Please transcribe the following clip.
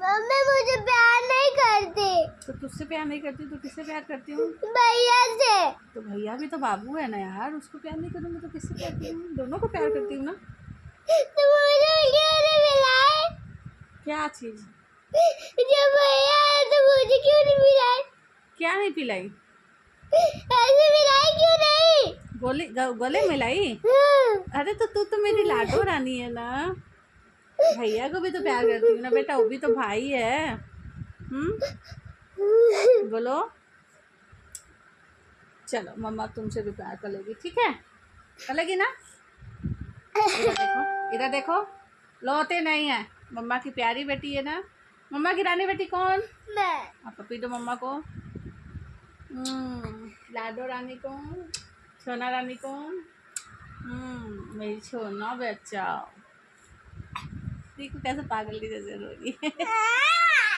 Mummy मुझे प्यार नहीं करती। तो तुझसे प्यार नहीं करती तो किससे प्यार करती हूँ? भैया से। तो भैया भी तो बाबू है ना यार, उसको प्यार नहीं करूँगी तो किससे प्यार करूँगी? दोनों को प्यार करती हूँ ना। तो मुझे क्यों नहीं मिलाए? क्या चीज़? जब भैया है तो मुझे क्यों नहीं मिलाए? क्या नहीं पिलाई? ऐसे मिलाए क्यों नहीं? गले मिलाई? अरे तो मेरी लाडो रानी है ना। भैया को भी तो प्यार करती हूँ ना बेटा, वो भी तो भाई है। बोलो। चलो मम्मा तुमसे भी प्यार कर लेगी, ठीक है? कर लेगी ना? इधर देखो, इधर देखो, लोते नहीं है। मम्मा की प्यारी बेटी है ना। मम्मा की रानी बेटी कौन? मैं। आप पपी दो मम्मा को। लाडो रानी कौन? सोना रानी कौन? मेरी सोना बच्चा। देखो कैसे पागल की जैसे रो रही है।